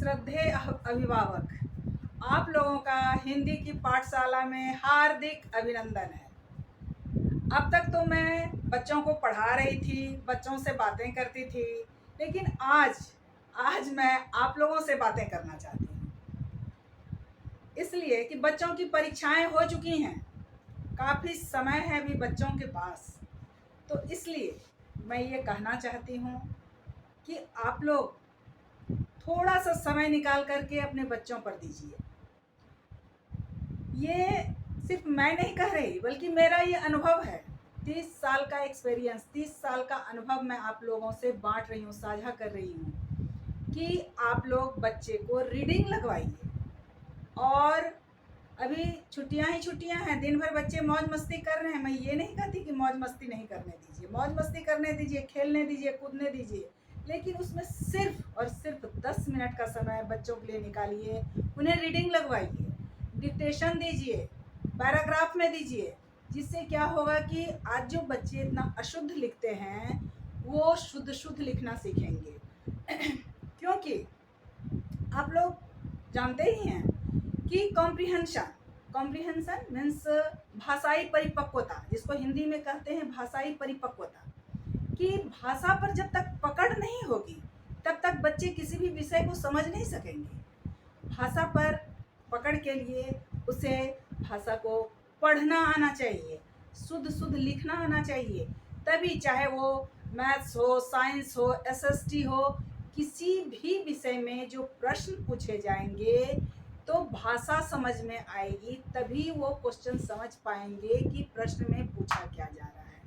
श्रद्धेय अभिभावक, आप लोगों का हिंदी की पाठशाला में हार्दिक अभिनंदन है। अब तक तो मैं बच्चों को पढ़ा रही थी, बच्चों से बातें करती थी, लेकिन आज मैं आप लोगों से बातें करना चाहती हूँ। इसलिए कि बच्चों की परीक्षाएं हो चुकी हैं, काफ़ी समय है अभी बच्चों के पास, तो इसलिए मैं ये कहना चाहती हूँ कि आप लोग थोड़ा सा समय निकाल करके अपने बच्चों पर दीजिए। ये सिर्फ मैं नहीं कह रही, बल्कि मेरा ये अनुभव है। 30 साल का एक्सपीरियंस, 30 साल का अनुभव मैं आप लोगों से बांट रही हूँ, साझा कर रही हूँ कि आप लोग बच्चे को रीडिंग लगवाइए। और अभी छुट्टियां ही छुट्टियां हैं, दिन भर बच्चे मौज मस्ती कर रहे हैं। मैं ये नहीं कहती कि मौज मस्ती नहीं करने दीजिए, मौज मस्ती करने दीजिए, खेलने दीजिए, कूदने दीजिए, लेकिन उसमें सिर्फ और सिर्फ 10 मिनट का समय बच्चों के लिए निकालिए। उन्हें रीडिंग लगवाइए, डिक्टेशन दीजिए, पैराग्राफ में दीजिए, जिससे क्या होगा कि आज जो बच्चे इतना अशुद्ध लिखते हैं वो शुद्ध शुद्ध लिखना सीखेंगे। क्योंकि आप लोग जानते ही हैं कि कॉम्प्रिहेंशन मीन्स भाषाई परिपक्वता, जिसको हिंदी में कहते हैं भाषाई परिपक्वता, कि भाषा पर जब तक पकड़ नहीं होगी तब तक बच्चे किसी भी विषय को समझ नहीं सकेंगे। भाषा पर पकड़ के लिए उसे भाषा को पढ़ना आना चाहिए, शुद्ध शुद्ध लिखना आना चाहिए, तभी चाहे वो मैथ्स हो, साइंस हो, एसएसटी हो, किसी भी विषय में जो प्रश्न पूछे जाएंगे तो भाषा समझ में आएगी, तभी वो क्वेश्चन समझ पाएंगे कि प्रश्न में पूछा क्या जा रहा है।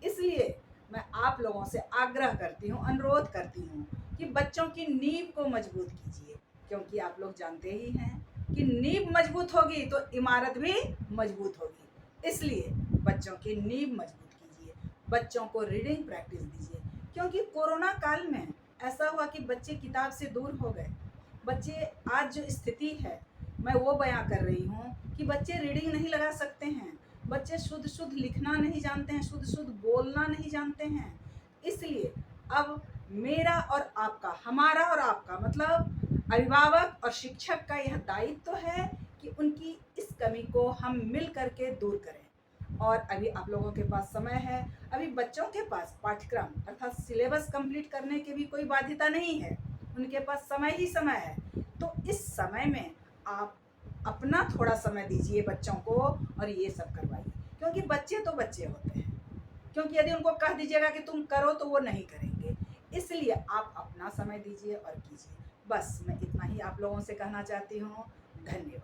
इसलिए मैं आप लोगों से आग्रह करती हूँ, अनुरोध करती हूँ कि बच्चों की नींव को मजबूत कीजिए, क्योंकि आप लोग जानते ही हैं कि नींव मजबूत होगी तो इमारत भी मजबूत होगी। इसलिए बच्चों की नींव मजबूत कीजिए, बच्चों को रीडिंग प्रैक्टिस दीजिए, क्योंकि कोरोना काल में ऐसा हुआ कि बच्चे किताब से दूर हो गए। बच्चे आज जो स्थिति है मैं वो बयां कर रही हूँ कि बच्चे रीडिंग नहीं लगा सकते हैं, बच्चे शुद्ध शुद्ध लिखना नहीं जानते हैं, शुद्ध शुद्ध बोलना नहीं जानते हैं। इसलिए अब मेरा और आपका, हमारा और आपका, मतलब अभिभावक और शिक्षक का यह दायित्व है कि उनकी इस कमी को हम मिल करके दूर करें। और अभी आप लोगों के पास समय है, अभी बच्चों के पास पाठ्यक्रम अर्थात सिलेबस कंप्लीट करने की भी कोई बाध्यता नहीं है, उनके पास समय ही समय है। तो इस समय में आप अपना थोड़ा समय दीजिए बच्चों को और ये सब करवाइए, क्योंकि बच्चे तो बच्चे होते हैं, क्योंकि यदि उनको कह दीजिएगा कि तुम करो तो वो नहीं करेंगे। इसलिए आप अपना समय दीजिए और कीजिए। बस मैं इतना ही आप लोगों से कहना चाहती हूँ। धन्यवाद।